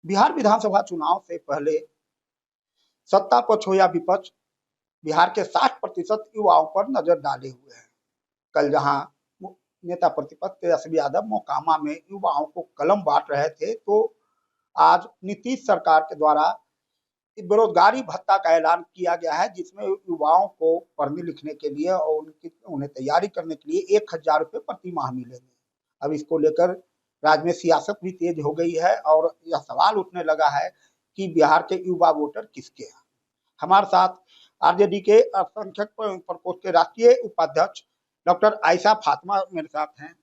बिहार विधानसभा चुनाव से पहले सत्ता पक्ष हो या विपक्ष बिहार के 60% युवाओं पर नजर डाले हुए हैं। कल जहां नेता प्रतिपक्ष तेजस्वी यादव मोकामा में युवाओं को कलम बांट रहे थे, तो आज नीतीश सरकार के द्वारा बेरोजगारी भत्ता का ऐलान किया गया है, जिसमें युवाओं को पढ़ने लिखने के लिए और उन्हें तैयारी करने के लिए 1,000 रुपये प्रति माह मिलेंगे। अब इसको लेकर राज्य में सियासत भी तेज हो गई है और यह सवाल उठने लगा है कि बिहार के युवा वोटर किसके हैं। हमारे साथ आरजेडी के अल्पसंख्यक प्रकोष्ठ के राष्ट्रीय उपाध्यक्ष डॉक्टर आयशा फातिमा मेरे साथ हैं।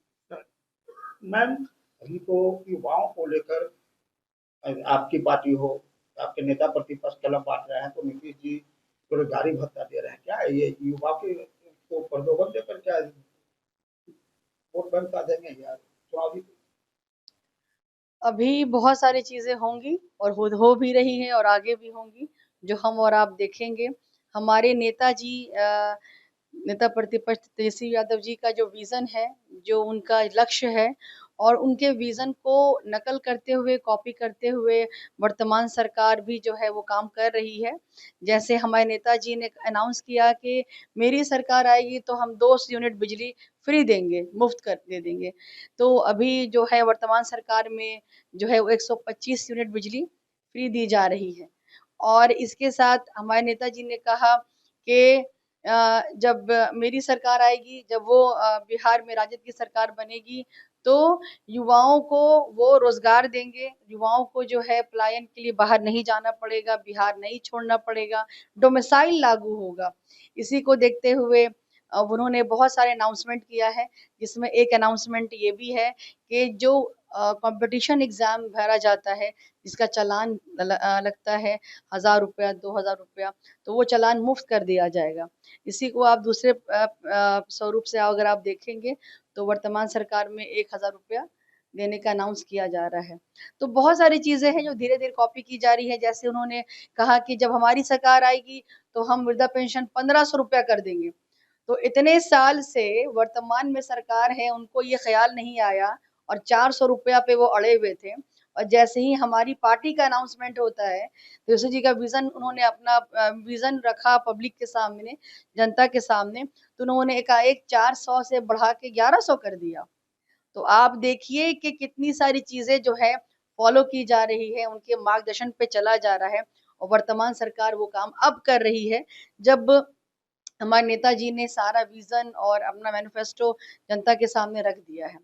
मैम, अभी तो युवाओं को लेकर आपकी पार्टी हो, आपके नेता प्रतिपक्ष कलम बांट रहे हैं, तो नीतीश जी बेरोजगारी भत्ता दे रहे हैं। क्या है ये युवा के को प्रलोभन देकर क्या वोट बैंक साधेंगे या चुनावी? अभी बहुत सारी चीजें होंगी और हो भी रही हैं और आगे भी होंगी, जो हम और आप देखेंगे। हमारे नेताजी नेता प्रतिपक्ष तेजस्वी यादव जी का जो विजन है, जो उनका लक्ष्य है, और उनके विजन को नकल करते हुए, कॉपी करते हुए वर्तमान सरकार भी जो है वो काम कर रही है। जैसे हमारे नेताजी ने अनाउंस किया कि मेरी सरकार आएगी तो हम 200 यूनिट बिजली फ्री देंगे, मुफ्त कर दे देंगे। तो अभी जो है वर्तमान सरकार में जो है वो 125 यूनिट बिजली फ्री दी जा रही है। और इसके साथ हमारे नेताजी ने कहा कि जब मेरी सरकार आएगी, जब वो बिहार में राजद की सरकार बनेगी, तो युवाओं को वो रोजगार देंगे, युवाओं को जो है पलायन के लिए बाहर नहीं जाना पड़ेगा, बिहार नहीं छोड़ना पड़ेगा, डोमिसाइल लागू होगा। इसी को देखते हुए अब उन्होंने बहुत सारे अनाउंसमेंट किया है, जिसमें एक अनाउंसमेंट ये भी है कि जो कंपटीशन एग्जाम भरा जाता है, जिसका चालान लगता है 1,000 रुपया, 2,000 रुपया, तो वो चालान मुफ्त कर दिया जाएगा। इसी को आप दूसरे स्वरूप से अगर आप देखेंगे, तो वर्तमान सरकार में 1,000 रुपया देने का अनाउंस किया जा रहा है। तो बहुत सारी चीजें हैं जो धीरे धीरे कॉपी की जा रही है। जैसे उन्होंने कहा कि जब हमारी सरकार आएगी तो हम वृद्धा पेंशन 1,500 रुपया कर देंगे। तो इतने साल से वर्तमान में सरकार है, उनको ये ख्याल नहीं आया और 400 रुपया पे वो अड़े हुए थे। और जैसे ही हमारी पार्टी का अनाउंसमेंट होता है, तुलसी जी का विजन, उन्होंने अपना विजन रखा पब्लिक के सामने, जनता के सामने, तो उन्होंने एकाएक 400 से बढ़ा के 1,100 कर दिया। तो आप देखिए कि कितनी सारी चीजें जो है फॉलो की जा रही है, उनके मार्गदर्शन पे चला जा रहा है, और वर्तमान सरकार वो काम अब कर रही है, जब हमारे नेताजी ने सारा विजन और अपना मैनिफेस्टो जनता के सामने रख दिया है।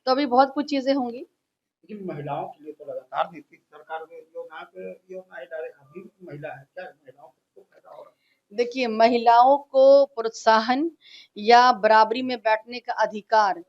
तो अभी बहुत कुछ चीजें होंगी। लेकिन महिलाओं के लिए तो लगातार नीतीश सरकार में योजनाएं डाले, अभी भी महिला है, क्या महिलाओं को फायदा हो रहा देखिए, महिलाओं को प्रोत्साहन या बराबरी में बैठने का अधिकार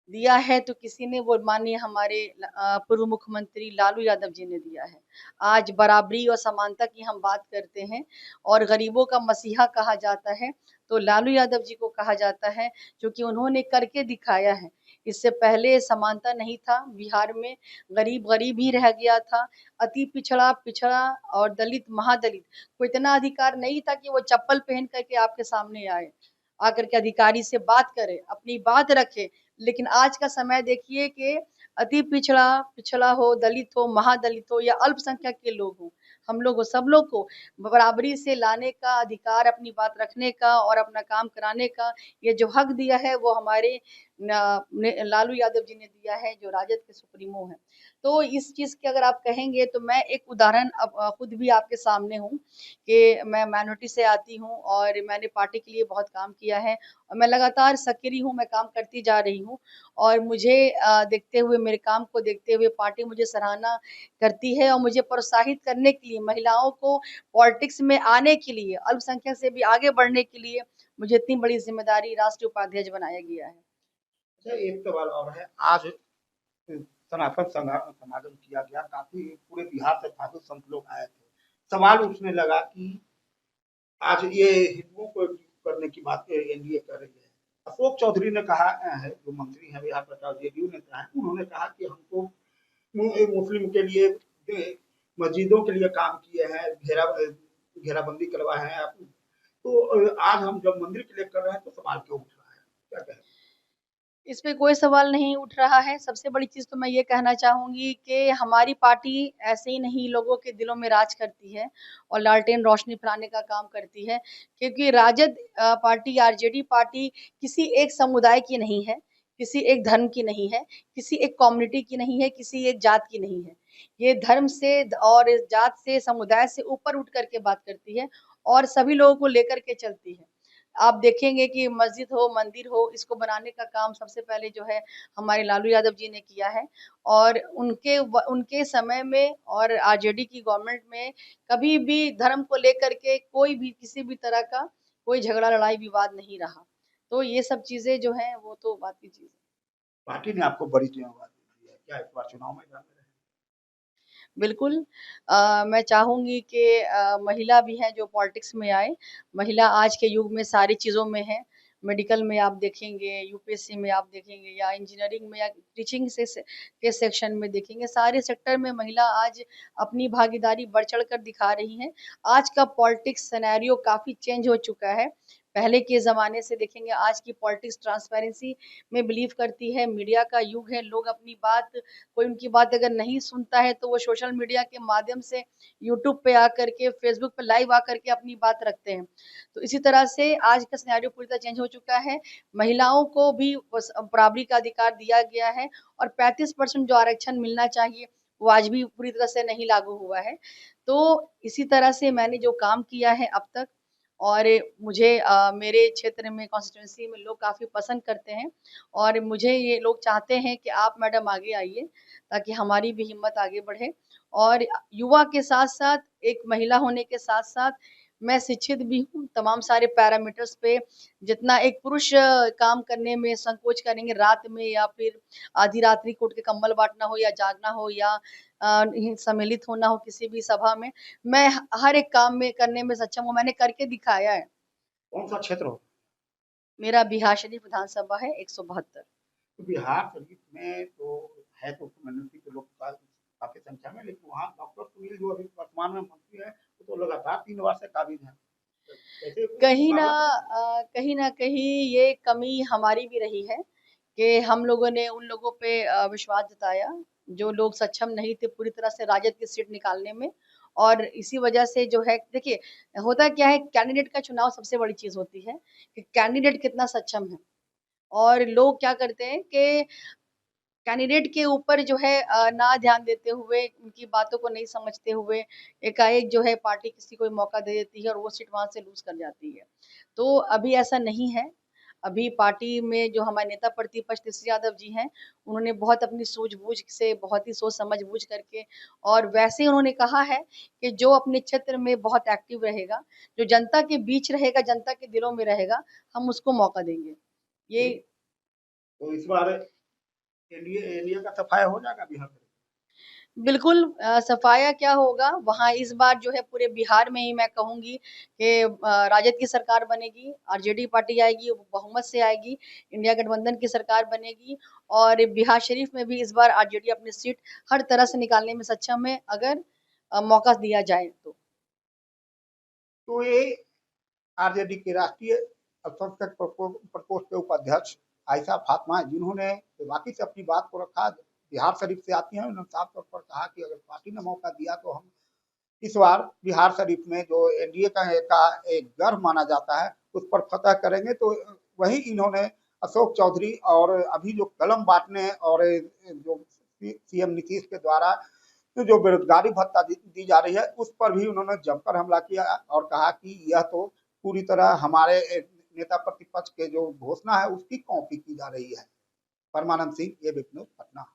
दिया है तो किसी ने, वो माननीय हमारे पूर्व मुख्यमंत्री लालू यादव जी ने दिया है। आज बराबरी और समानता की हम बात करते हैं और गरीबों का मसीहा कहा जाता है, तो लालू यादव जी को कहा जाता है, क्योंकि उन्होंने करके दिखाया है। इससे पहले समानता नहीं था बिहार में, गरीब गरीब ही रह गया था। अति पिछड़ा पिछड़ा और दलित महादलित को इतना अधिकार नहीं था कि वो चप्पल पहन करके आपके सामने आए, आकर के अधिकारी से बात करे, अपनी बात रखे। लेकिन आज का समय देखिए कि अति पिछड़ा पिछड़ा हो, दलित हो, महादलित हो या अल्पसंख्यक के लोग हो, हम लोग हो, सब लोग को बराबरी से लाने का अधिकार, अपनी बात रखने का और अपना काम कराने का ये जो हक दिया है, वो हमारे लालू यादव जी ने दिया है, जो राजद के सुप्रीमो हैं। तो इस चीज के अगर आप कहेंगे, तो मैं एक उदाहरण अब खुद भी आपके सामने हूँ कि मैं माइनॉरिटी से आती हूँ और मैंने पार्टी के लिए बहुत काम किया है, और मैं लगातार सक्रिय हूँ, मैं काम करती जा रही हूँ। और मुझे देखते हुए, मेरे काम को देखते हुए पार्टी मुझे सराहना करती है, और मुझे प्रोत्साहित करने के लिए, महिलाओं को पॉलिटिक्स में आने के लिए, अल्पसंख्यक से भी आगे बढ़ने के लिए मुझे इतनी बड़ी जिम्मेदारी राष्ट्रीय उपाध्यक्ष बनाया गया है। है? अच्छा, एक सवाल और है। आज सनातन समागम किया गया, काफी पूरे बिहार से साधु संत लोग आए थे। सवाल उठने लगा कि आज ये हिंदुओं को करने की बात एनडीए कर रही है। अशोक चौधरी ने कहा है, जो मंत्री हैं बिहार प्रताप जेडीयू नेता है, उन्होंने कहा कि हमको मुस्लिम के लिए मस्जिदों के लिए काम किए हैं, घेराबंदी करवाए हैं आप। तो आज हम जब मंदिर के लिए कर रहे हैं तो सवाल क्यों उठ रहा है, क्या कहें? इस पे कोई सवाल नहीं उठ रहा है। सबसे बड़ी चीज़ तो मैं ये कहना चाहूँगी कि हमारी पार्टी ऐसे ही नहीं लोगों के दिलों में राज करती है और लालटेन रोशनी फैलाने का काम करती है। क्योंकि राजद पार्टी, आरजेडी पार्टी किसी एक समुदाय की नहीं है, किसी एक धर्म की नहीं है, किसी एक कम्युनिटी की नहीं है, किसी एक जात की नहीं है। ये धर्म से और जात से, समुदाय से ऊपर उठ कर के बात करती है और सभी लोगों को लेकर के चलती है। आप देखेंगे कि मस्जिद हो, मंदिर हो, इसको बनाने का काम सबसे पहले जो है हमारे लालू यादव जी ने किया है और उनके समय में और आरजेडी की गवर्नमेंट में कभी भी धर्म को लेकर के कोई भी किसी भी तरह का कोई झगड़ा, लड़ाई, विवाद नहीं रहा। तो ये सब चीज़ें जो हैं वो तो बात की चीज़ है। पार्टी ने आपको बड़ी जिम्मेदारी दी है, क्या इस बार चुनाव में जाते रहे? बिल्कुल मैं चाहूँगी कि महिला भी हैं जो पॉलिटिक्स में आए। महिला आज के युग में सारी चीज़ों में है। मेडिकल में आप देखेंगे, यूपीएससी में आप देखेंगे या इंजीनियरिंग में या टीचिंग से के सेक्शन में देखेंगे, सारे सेक्टर में महिला आज अपनी भागीदारी बढ़-चढ़ कर दिखा रही हैं। आज का पॉलिटिक्स सिनेरियो काफ़ी चेंज हो चुका है। पहले के ज़माने से देखेंगे आज की पॉलिटिक्स ट्रांसपेरेंसी में बिलीव करती है, मीडिया का युग है, लोग अपनी बात कोई उनकी बात अगर नहीं सुनता है तो वो सोशल मीडिया के माध्यम से यूट्यूब पे आकर के, फेसबुक पे लाइव आकर के अपनी बात रखते हैं। तो इसी तरह से आज का सिनेरियो पूरी तरह चेंज हो चुका है। महिलाओं को भी बराबरी का अधिकार दिया गया है और 35% जो आरक्षण मिलना चाहिए वो आज भी पूरी तरह से नहीं लागू हुआ है। तो इसी तरह से मैंने जो काम किया है अब तक और मुझे मेरे क्षेत्र में कॉन्स्टिट्यूएंसी में लोग काफ़ी पसंद करते हैं और मुझे ये लोग चाहते हैं कि आप मैडम आगे आइए ताकि हमारी भी हिम्मत आगे बढ़े और युवा के साथ-साथ एक महिला होने के साथ-साथ मैं शिक्षित भी हूँ, तमाम सारे पैरामीटर्स पे जितना एक पुरुष काम करने में संकोच करेंगे रात में या फिर आधी रात्रि को उठ के कंबल बाँटना हो या जागना हो या सम्मिलित होना हो किसी भी सभा में, मैं हर एक काम में करने में सक्षम हूँ, मैंने करके दिखाया है। कौन सा क्षेत्र हो? मेरा बिहार शरीफ विधानसभा है 172। तो बिहार शरीफ में तो है तो कम्युनिटी के लोग काफी संख्या में, लेकिन वहाँ डॉक्टर सुनील जो अभी वर्तमान में मंत्री है वो तो लगातार 3 बार से काबिज है। कैसे मुकाबला करेंगे? कहीं न कहीं ये कमी हमारी भी रही है कि हम लोगों ने उन लोगों पे विश्वास जताया, जो लोग सक्षम नहीं थे पूरी तरह से राजद की सीट निकालने में और इसी वजह से जो है देखिए, होता क्या है कैंडिडेट का चुनाव सबसे बड़ी चीज़ होती है कि कैंडिडेट कितना सक्षम है और लोग क्या करते हैं कि कैंडिडेट के ऊपर जो है ना ध्यान देते हुए, उनकी बातों को नहीं समझते हुए, एकाएक जो है पार्टी किसी को मौका दे देती है और वो सीट वहाँ से लूज़ कर जाती है। तो अभी ऐसा नहीं है। अभी पार्टी में जो हमारे नेता प्रतिपक्ष तेजस्वी यादव जी हैं, उन्होंने बहुत अपनी सूझबूझ से, बहुत ही सोच समझ-बूझ करके और वैसे ही उन्होंने कहा है कि जो अपने क्षेत्र में बहुत एक्टिव रहेगा, जो जनता के बीच रहेगा, जनता के दिलों में रहेगा, हम उसको मौका देंगे। ये तो इस बार एनडीए एनडीए का सफाया हो जाएगा बिहार में? बिल्कुल सफाया क्या होगा, वहाँ इस बार जो है पूरे बिहार में ही मैं कहूँगी कि राजद की सरकार बनेगी, आरजेडी पार्टी आएगी, वो बहुमत से आएगी, इंडिया गठबंधन की सरकार बनेगी और बिहार शरीफ में भी इस बार आरजेडी अपनी सीट हर तरह से निकालने में सक्षम है, अगर मौका दिया जाए तो। तो ये आरजेडी के राष्ट्रीय अल्पसंख्यक प्रकोष्ठ के उपाध्यक्ष आयशा फातिमा, जिन्होंने बाकी से अपनी बात को रखा, बिहार शरीफ से आती हैं, उन्होंने साफ तौर पर कहा कि अगर पार्टी ने मौका दिया तो हम इस बार बिहार शरीफ में जो एनडीए का एक गर्व माना जाता है उस पर फतह करेंगे। तो वही इन्होंने अशोक चौधरी और अभी जो कलम बांटने और जो सीएम नीतीश के द्वारा तो जो बेरोजगारी भत्ता दी जा रही है उस पर भी उन्होंने जमकर हमला किया और कहा कि यह तो पूरी तरह हमारे नेता प्रतिपक्ष के जो घोषणा है उसकी कॉपी की जा रही है। परमानंद सिंह, एबीपी न्यूज, पटना।